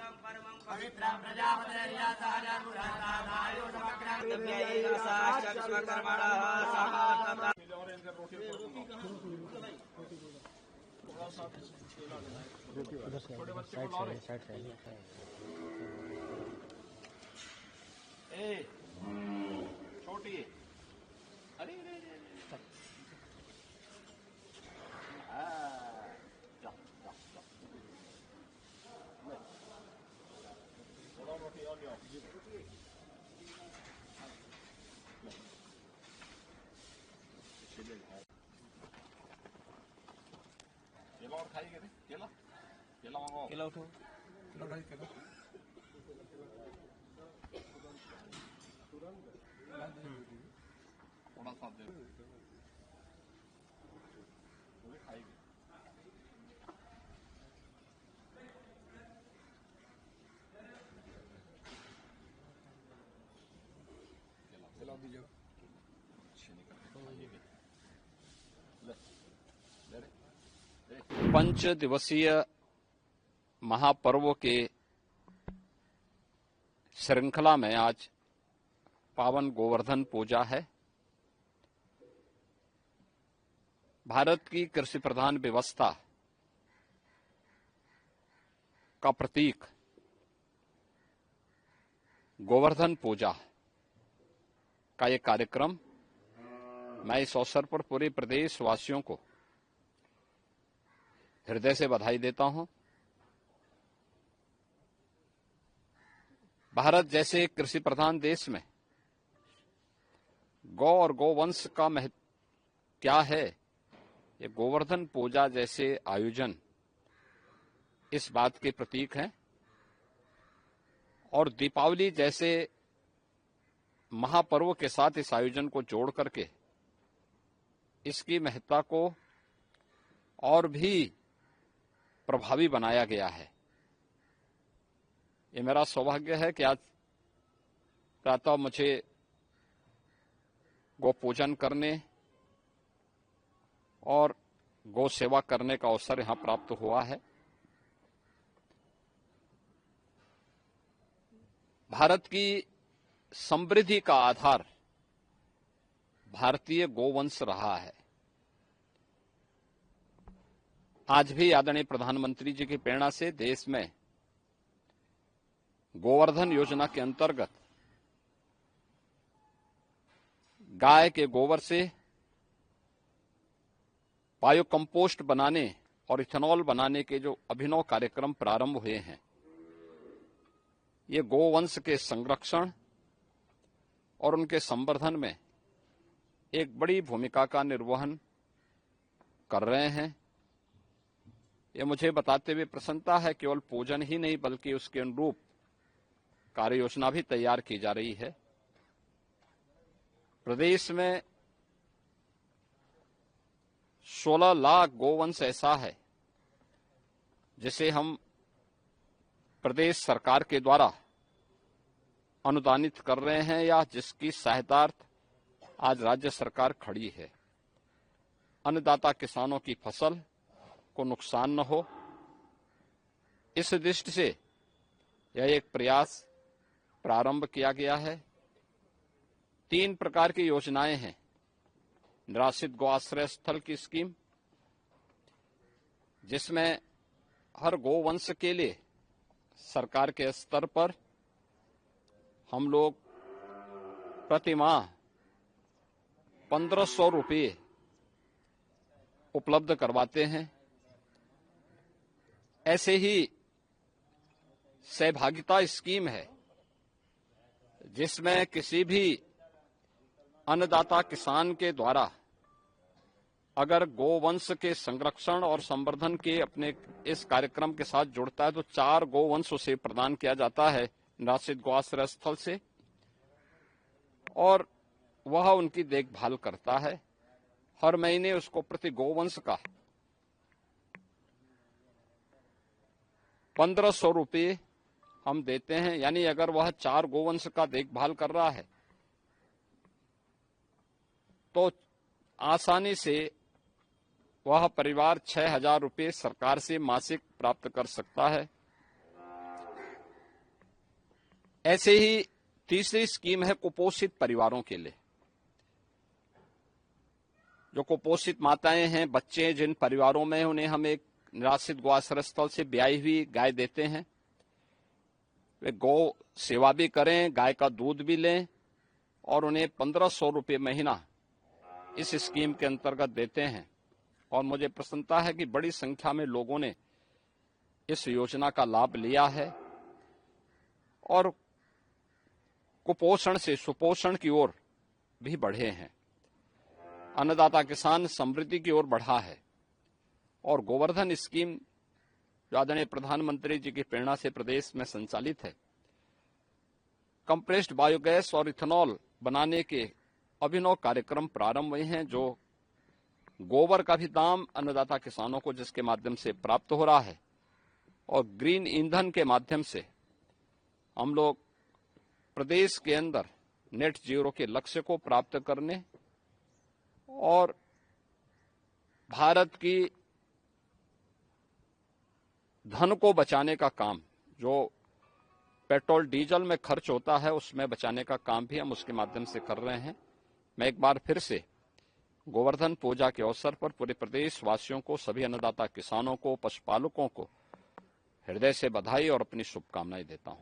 पवित्रं प्रजापतिर्या सहजानुराधायो छोटी अरे केला और खाएंगे रे केला केला मंगाओ केला उठो केला खाई केला थोड़ा सा दे वो भी खाएंगे केला दीजिए पंच दिवसीय महापर्व के श्रृंखला में आज पावन गोवर्धन पूजा है। भारत की कृषि प्रधान व्यवस्था का प्रतीक गोवर्धन पूजा का ये कार्यक्रम मैं इस अवसर पर पूरे प्रदेश वासियों को हृदय से बधाई देता हूं। भारत जैसे कृषि प्रधान देश में गौ और गोवंश का महत्व क्या है, ये गोवर्धन पूजा जैसे आयोजन इस बात के प्रतीक हैं। और दीपावली जैसे महापर्व के साथ इस आयोजन को जोड़ करके इसकी महत्ता को और भी प्रभावी बनाया गया है। ये मेरा सौभाग्य है कि आज प्रातः मुझे गो पूजन करने और गौ सेवा करने का अवसर यहां प्राप्त हुआ है। भारत की समृद्धि का आधार भारतीय गोवंश रहा है। आज भी आदरणीय प्रधानमंत्री जी की प्रेरणा से देश में गोवर्धन योजना के अंतर्गत गाय के गोबर से बायो कंपोस्ट बनाने और इथेनॉल बनाने के जो अभिनव कार्यक्रम प्रारंभ हुए हैं, ये गोवंश के संरक्षण और उनके संवर्धन में एक बड़ी भूमिका का निर्वहन कर रहे हैं। ये मुझे बताते हुए प्रसन्नता है, केवल पूजन ही नहीं बल्कि उसके अनुरूप कार्य योजना भी तैयार की जा रही है। प्रदेश में 16 लाख गोवंश ऐसा है जिसे हम प्रदेश सरकार के द्वारा अनुदानित कर रहे हैं या जिसकी सहायतार्थ आज राज्य सरकार खड़ी है। अन्नदाता किसानों की फसल को नुकसान न हो, इस दृष्टि से यह एक प्रयास प्रारंभ किया गया है। 3 प्रकार की योजनाएं हैं। निराश्रित गौ आश्रय स्थल की स्कीम, जिसमें हर गोवंश के लिए सरकार के स्तर पर हम लोग प्रति माह 1500 रुपये उपलब्ध करवाते हैं। ऐसे ही सहभागिता स्कीम है, जिसमें किसी भी अन्नदाता किसान के द्वारा अगर गोवंश के संरक्षण और संवर्धन के अपने इस कार्यक्रम के साथ जुड़ता है तो 4 गोवंश उसे प्रदान किया जाता है निराश्रित गौ आश्रय स्थल से, और वह उनकी देखभाल करता है। हर महीने उसको प्रति गोवंश का 1500 रुपये हम देते हैं। यानी अगर वह 4 गोवंश का देखभाल कर रहा है तो आसानी से वह परिवार 6000 रुपये सरकार से मासिक प्राप्त कर सकता है। ऐसे ही तीसरी स्कीम है कुपोषित परिवारों के लिए। जो कुपोषित माताएं हैं, बच्चे हैं, जिन परिवारों में उन्हें हम एक निराश्रित गौ आश्रय स्थल से ब्याई हुई गाय देते हैं, वे गौ सेवा भी करें, गाय का दूध भी लें और उन्हें 1500 रुपये महीना इस स्कीम के अंतर्गत देते हैं। और मुझे प्रसन्नता है कि बड़ी संख्या में लोगों ने इस योजना का लाभ लिया है और कुपोषण से सुपोषण की ओर भी बढ़े हैं। अन्नदाता किसान समृद्धि की ओर बढ़ा है और गोवर्धन स्कीम जो आदरणीय प्रधानमंत्री जी की प्रेरणा से प्रदेश में संचालित है, कंप्रेस्ड बायोगैस और इथेनॉल बनाने के अभिनव कार्यक्रम प्रारंभ हुए हैं, जो गोबर का भी दाम अन्नदाता किसानों को जिसके माध्यम से प्राप्त हो रहा है और ग्रीन ईंधन के माध्यम से हम लोग प्रदेश के अंदर नेट जीरो के लक्ष्य को प्राप्त करने और भारत की धन को बचाने का काम, जो पेट्रोल डीजल में खर्च होता है उसमें बचाने का काम भी हम उसके माध्यम से कर रहे हैं। मैं एक बार फिर से गोवर्धन पूजा के अवसर पर पूरे प्रदेश वासियों को, सभी अन्नदाता किसानों को, पशुपालकों को हृदय से बधाई और अपनी शुभकामनाएं देता हूं।